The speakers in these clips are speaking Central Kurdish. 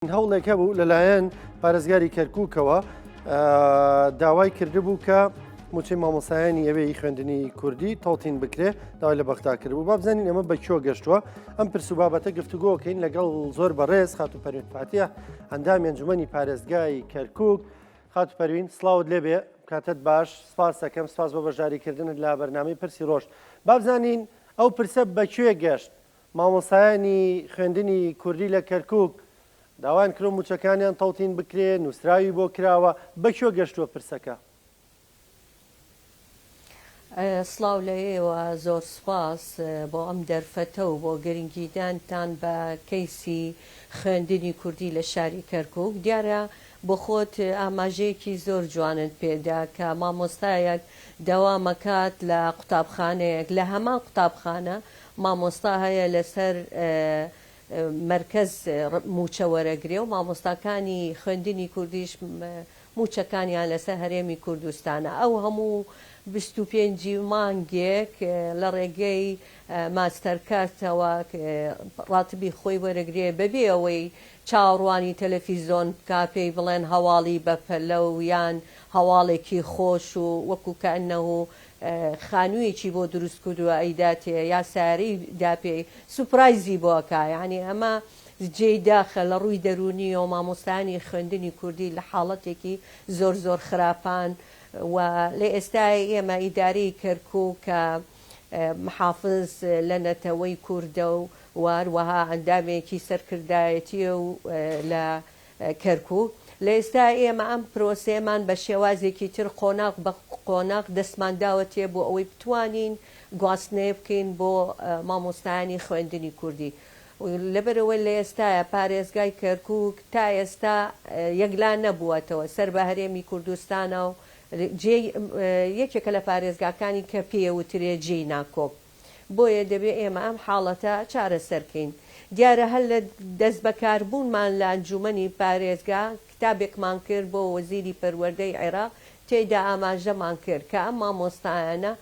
هەوڵێک هەبوو لەلایەن پارێزگاری کەرکووکەوە داوای کردبوو کە موچەی مامۆسایانی ئەوەی خوێندنی کوردی تەڵتین بکرێ داوای لە بەختا کردبوو با بزانین ئەمە بە کۆ گەشتووە ئەم پرس و بابەتە گفتوگۆکەین لەگەڵ زۆر بەڕێز خاتو پەروین فاتیە ئەندامی ئەنجومەنی پارێزگای کەرکووک. خاتو پەروین سڵاوت لێبێ کاتت باش، سپاس دەکەم، سپاس بۆ بەشداریکردنت لە بەرنامەی پرسی ڕۆژ. با بزانین ئەو پرسە بە کوێ گەشت؟ مامۆسایانی خوێندنی کوردی لە کەرکووک داوان کرۆ موچەکانیان تەڵتین بکرێ، نووسراوی بۆ کراوە، بەکوێ گەشتووە پرسەکە؟ سڵاو لە ئێوە زۆر سپاس بۆ ئەم دەرفەتە و بۆ گرنگیدانتان بە کەیسی خوێندنی کوردی لە شاری کەرکووک. دیارە بۆ خۆت ئاماژەیەکی زۆر جوانت پێدا کە مامۆستایەک دەوامەکات لە قوتابخانەیەک، لە هەمان قوتابخانە مامۆستا هەیە لەسەر مرکز موچە وەرەگرێ و مامۆستاکانی خوێندنی کوردیش موچەکانیان لەسەر هەرێمی کوردستانە. ئەو هەموو 25 مانگێک لە ڕێگەی ماستەرکارتەوە ڕاتبی خۆی وەرەگرێ بەبێ ئەوەی چاوەڕوانی تەلەڤیزۆن بکا پێی بڵێن هەواڵی بەپەلە و یان هەواڵێکی خۆش و وەکو کەئەنەهو خانوویەکی بۆ دروست کردووە ئەیداتێ یا سارەی داپێ سوپرایزی بۆکە. یعنی ئەمە جێی داخە لە ڕووی دەرونی و مامۆستانی خوێندنی کوردی لە حاڵەتێکی زۆر زۆر خراپان و لە ئێستای ئێمە ئیدارەی کەرکووک کە محافز لە نەتەوەی کووردە و واروەها ئەندامێکی سەرکردایەتیە و لە کەرکووک لە ئێستا ئێمە ئەم پرۆسێمان بە شێوازێکی تر قۆناق بە قۆناق دەستمانداوەتێ بۆ ئەوەی بتوانین گواستنێ بکەین بۆ مامۆستایانی خوێندنی کوردی. لەبەرەوەی لە ئێستاە پارێزگای کەرکووک تا ئێستا یەکلا نەبووەتەوە سەر بە هەرێمی کوردستانە و یەکێکە لە پارێزگاکانی کە پێوترێ جێی ناکۆب. بۆیە دەبێت ئێمە ئەم حاڵەتە چارەسەرکەین. دیارە هەر لە دەست بەکاربوونمان لە ئەنجومەنی پارێزگا کتابێکمان کرد بۆ وەزیری پەروەردەی عێراق، تێیدا ئاماژەمان کرد کە ئەم مامۆستایانە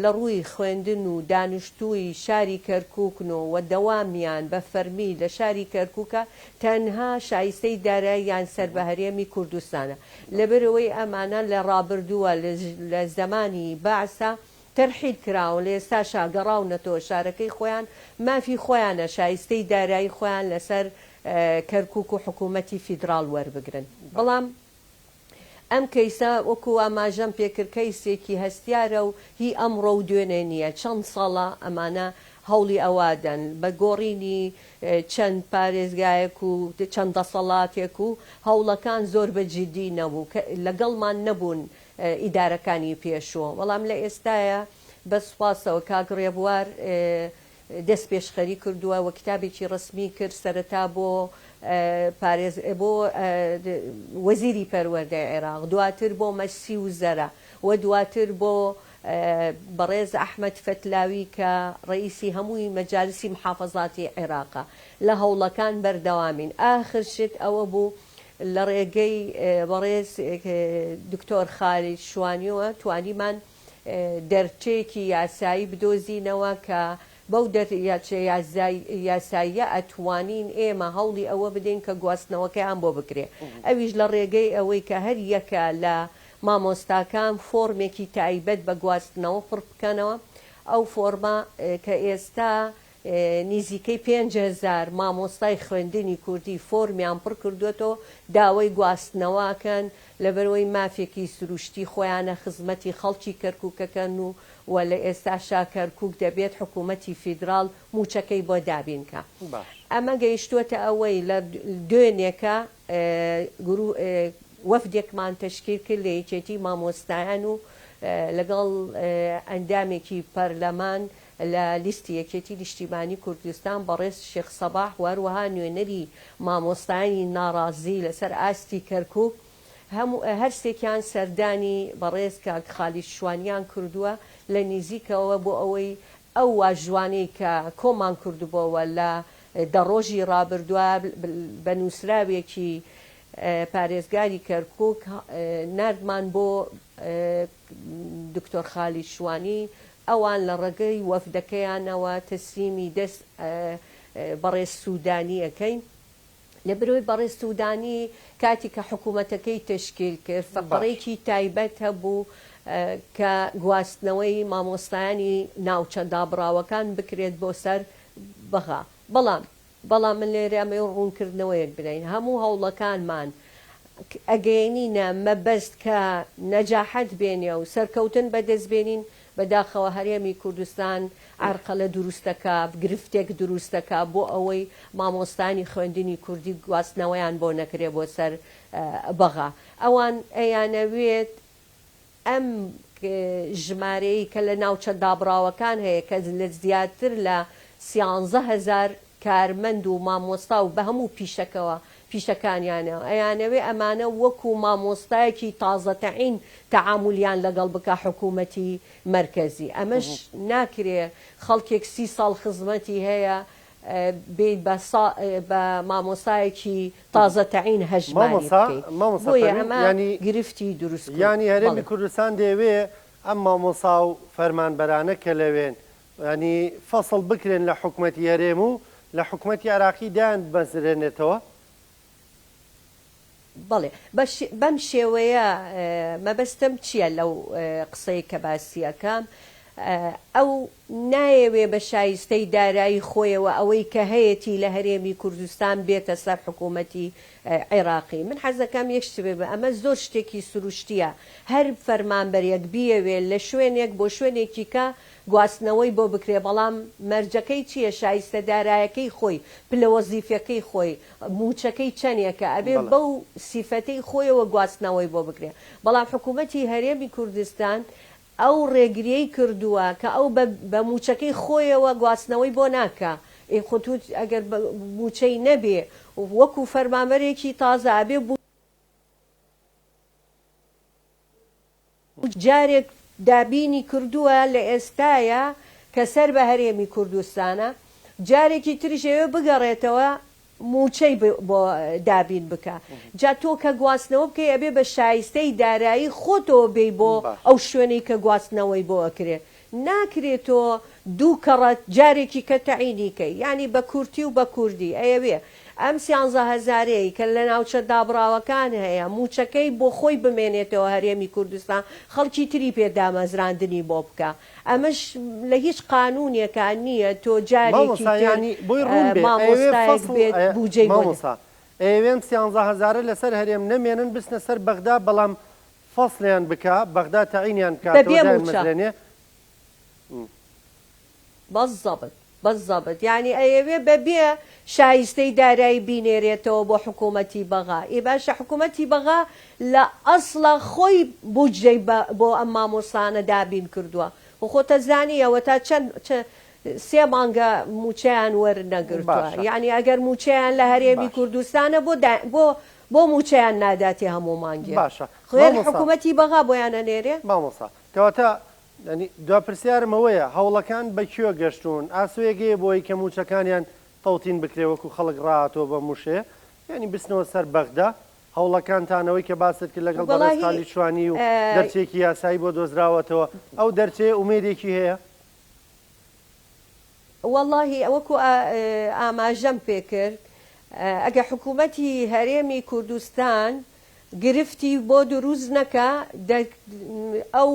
لە ڕووی خوێندن و دانیشتووی شاری کەرکووکن و دەوامیان بە فەرمی لە شاری کەرکووکە تەنها شایستەی داراییان سەر بە هەرێمی کوردستانە. لەبەرەوەی ئەمانە لە ڕابردووە لە زەمانی باسە تەرحیل کراون، لە ئێستاشا گەڕاونەتەوە شارەکەی خۆیان مافی خۆیانە شایستەی دارایی خۆیان لەسەر کەرکووک و حکوومەتی فیدراڵ وەربگرن. بەڵام ئەم کەیسە وەکو ئاماژەم پێکرد کەیسێکی هەستیارە و هی ئەمڕۆ و دوێنێ نییە. چەند ساڵە ئەمانە هەوڵی ئەوادەن بە گۆڕینی چەند پارێزگایەک و چەند دەسەڵاتێک و هەوڵەکان زۆر بەجددی نەبوو لەگەڵمان نەبوون ئیدارەکانی پێشوە. بەڵام لە ئێستاە بە سوپاسەوە کاگڕێبوار دەست پێشخەری کردووە و کتابێکی ڕسمی کرد سەرەتا بۆ بۆ وەزیری پەروەردەی عێراق، دواتر بۆ مەسی وزەرە و دواتر بۆ بەڕێز ئەحمەد فەتلاوی کە ڕئیسی هەمووی مەجالسی محافەزاتی عێراقە. لە هەوڵەکان بەردەوامین. ئاخر شت ئەوە بوو لە ڕێگەی بەڕێز دکتۆر خالید شوانیەوە توانیمان دەرچەیەکی یاسایی بدۆزینەوە کە بەو یاساییە ئەتوانین ئێمە هەوڵی ئەوە بدەین کە گواستنەوەکەیان بۆ بکرێ. ئەویش لە ڕێگەی ئەوەی کە هەر یەکە لە مامۆستاکان فۆرمێکی تایبەت بە گواستنەوە پڕ بکەنەوە. ئەو فۆرمە کە ئێستا نزیکەی 5,000 مامۆستای خوێندنی کوردی فۆرمیان پڕ کردوێتەوە داوای گواستنەوەکەن لەبەرەوەی مافێکی سروشتی خۆیانە خزمەتی خەڵکی کەرکووکەکەن و لە ئێستاشا کەرکووک دەبێت حکوومەتی فیدراڵ موچەکەی بۆ دابینکە. ئەمە گەیشتووەتە ئەوەی لە دوێنێکە وەفدێکمان تەشکیل کرد لە یەکێتی مامۆستایان و لەگەڵ ئەندامێکی پەرلەمان لە لیستی یەکێتی نیشتیمانی کوردستان بەڕێز شێخ سەباح وەروەها نوێنەری مامۆستایانی ناڕازی لەسەر ئاستی کەرکووک هەرسێکیان سەردانی بەڕێز کاک خالید شوانیان کردووە لە نزیکەوە بۆ ئەوەی ئەو واژوانەی کە کۆمان کردبووەوە لە دەڕۆژی ڕابردووە بە نووسراوێکی پارێزگاری کەرکووک نردمان بۆ دکتۆر خالید شوانی ئەوان لە ڕێگەی وەفدەکەیانەوە تەسلیمی دەست بەڕێز سوودانی ئەەکەین لە برۆی بەڕێ سوودانی کاتی کە حکوومەتەکەی تشکیل کرد فەقڕێکی تایبەت هەبوو کە گواستنەوەی مامۆستایانی ناوچە دابراوەکان بکرێت بۆ سەر بەغا بەڵام من لێرە ئەمە ڕوونکردنەوەیەک بدەین هەموو هەوڵەکانمان ئەگەێنینە مەبەست کە نەجاحەت بێنێ و سەرکەوتن بەدەستبێنین بەداخەوە هەرێمی کوردستان عرقەلە دروستەکە گرفتێک دروستەکە بۆ ئەوەی مامۆستانی خوێندنی کوردی گواستنەوەیان بۆ نەکرێ بۆ سەر بەغا ئەوان ئەیانەوێت ئەم ژمارەی کە لە ناوچە دابراوەکان هەیە کە لە زیاتر لە 13,000 کارمەند و مامۆستا و بە هەموو پیشەکانیانەوە ئەیانەوێ ئەمانە وەکو مامۆستایەکی تازەتەعین تەعاملیان لەگەڵ بکە حکوومەتی مرکزی ئەمەش ناکرێ خەڵکێک 30 ساڵ خزمەتی هەیە بێت بە مامۆستایەکی تازەتەعین هەژماری بکەیت ئەمە گرفتی دروست ینی هەرێمی کوردستان دەیەوێ ئەم مامۆسا و فەرمانبەرانە کە لەوێن ینی فەسڵ بکرێن لە حکوومەتی هەرێم و لە حکوومەتی عراقی دایان بەزرێنێتەوە بەڵێ بەم شێوەیە مەبەستم چییە لەو قسەی کە باسیەکەم ئەو نایەوێ بە شایستەی دارایی خۆیەوە ئەوەی کە هەیەی لە هەرێمی کوردستان بێتە سەر حکوومەتی عێراقی من حەزەکەم یەک شتێ بێ ئەمە زۆر شتێکی سروشتیە هەر فەرمانبەرێک بیەوێ لە شوێنێک بۆ شوێنێکی کە گواستنەوەی بۆ بکرێ بەڵام مەرجەکەی چییە شایستە دارایەکەی خۆی پلە وەزیفەکەی خۆی موچەکەی چەندێکە ئەبێ بەو سیفەتەی خۆیەوە گواستنەوەی بۆ بکرێ بەڵام حکوومەتی هەرێمی کوردستان ئەو ڕێگریەی کردووە کە ئەو بە موچەکەی خۆیەوە گواستنەوەی بۆ ناکە خۆتوت ئەگەر موچەی نەبێ وەکو فەرمانبەرێکی تازە ئەبێ جارێک دابینی کردووە لە ئێستاە کە سەر بە هەرێمی کوردستانە جارێکی تریژەوە بگەڕێتەوە موچەی بۆ دابین بکە جا تۆ کە گواستنەوە بکەی ئەبێ بە شایستەی دارایی خۆتەوە بێ بۆ ئەو شوێنەی کە گواستنەوەی بۆ ئەکرێ ناکرێتەوە دوو کەڕەت جارێکی کە تەعینیکەی ینی بە کورتی و بە کوردی ئەیەوێ ئەم 13,000 کە لە ناوچە دابراوەکان هەیە موچەکەی بۆ خۆی بمێنێتەوە هەرێمی کوردستان خەڵکی تری پێدامەزراندنی بۆ بکە ئەمەش لە هیچ قانونیەکە نییە تۆ جارێکی مامۆستایەک بێت بوجەی مامۆستا ئێوێم 13,000 لەسەر هەرێم نەمێنن بستنە سەر بەغدا بەڵام فەسڵیان بکە بەغدا تەعینیان کاتێ بەزەبت ینی ئەیەوێ بەبێ شایستەی دارایی بینێرێتەوە بۆ حکوومەتی بەغا ئێ باشە حکوومەتی بەغا لە ئەسڵە خۆی بودجەی بۆ ئەم مامۆسانە دابین کردووە و خۆتە زانیەوە تا چەند 3 مانگە موچەیان وەرنەگرتووە یعنی ئەگەر موچەیان لە هەرێمی کوردستانە بۆ موچەیان ناداتی هەموو مانگی باشە خوێن حکوومەتی بەغا بۆیانە نێرێ مامۆسا کەواتە دوپرسیارمەوەیە هەوڵەکان بەکوێ گەشتون ئاسوێگەیە بۆی کە موچەکانیان تەوتین بکرێ وەکو خەڵک ڕاتەوە بە موشێ ینی بستنەوە سەر بەغدا هەوڵەکانتانەوەی کە باست کرد لەگەڵ بەڕێزخالی شوانی و دەرچێکی یاسایی بۆ دۆزراوەتەوە ئەو دەرچێ ئومێدێکی هەیە واللهی ئەوەکو ئاماژەم پێکرد ئەگە حکوومەتی هەرێمی کوردستان گرفتی بۆ دروست نەکە ئەو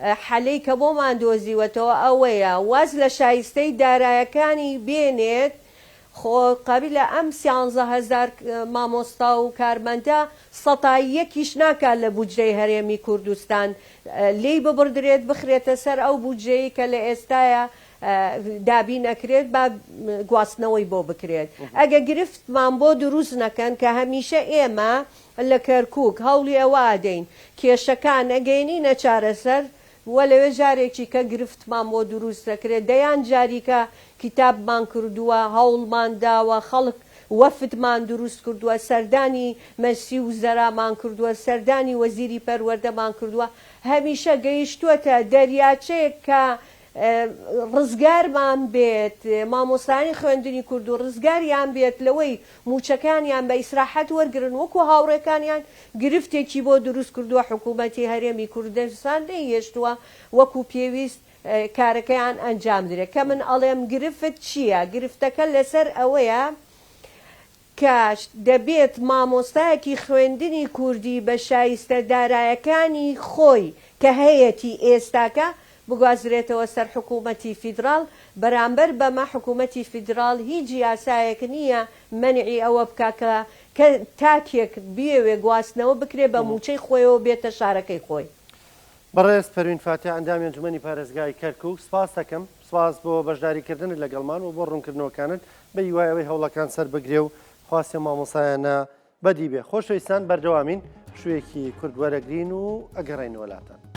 حەلەی کە بۆمان دۆزیوەتەوە ئەوەیە واز لە شایستەی دارایەکانی بێنێت خۆ قەبیلە ئەم 13,000 مامۆستا و کارمەندە سەتاییەکیش ناکات لە بودجەی هەرێمی کوردستان لێی ببردرێت بخرێتە سەر ئەو بودجەی کە لە ئێستاە دابین نەکرێت با گواستنەوەی بۆ بکرێت ئەگە گرفتمان بۆ دروست نەکەن کە هەمیشە ئێمە لە کەرکووک هەوڵی ئەوە ئادەین کێشەکان ئەگەینی نەچارەسەر وە لەوێ جارێکی کە گرفتمان بۆ دروست دەکرێت دەیان جاریکە کتابمان کردووە هەوڵمان داوە خەڵک وەفتمان دروست کردووە سەردانی مەسی و زەرامان کردووە سەردانی وەزیری پەروەردەمان کردووە هەمیشە گەیشتووەتە دەریاچەیەک کە ڕزگارمان بێت مامۆستانی خوێندنی کورد و ڕزگاریان بێت لەوەی موچەکانیان بە ئیسراحەت وەرگرن وەکو هاوڕێکانیان گرفتێکی بۆ دروست کردووە حکوومەتی هەرێمی کوردستان دەیهێشتووە وەکو پێویست کارەکەیان ئەنجام درێت کە من ئەڵێم گرفت چییە؟ گرفتەکە لەسەر ئەوەیە کاش دەبێت مامۆستایەکی خوێندنی کوردی بە شایستە دارایەکانی خۆی کە هەیەی ئێستاکە بگوازرێتەوە سەر حکوومەتی فیدرال بەرامبەر بەمە حکوومەتی فیدرال هیچ یاسایەک نییە منعی ئەوە بکاکە کە تاکێک بێوێ گواستنەوە بکرێ بە موچەی خۆیەوە بێتە شارەکەی خۆی. بەڕێز پەروین فاتح ئەندامی ئەنجومەنی پارێزگای کەرکووک سپاس دەکەم سپاس بۆ بەشداریکردن لەگەڵمان و بۆ ڕوونکردنەوەکانت بە هیوایەوەی هەوڵەکان سەر بگرێ و خواستێ مامۆسایانە بەدی بێ خۆشەویستان بەردەوامین شوێکی کورد وەرەگرین و ئەگەڕێنەوە لاتان.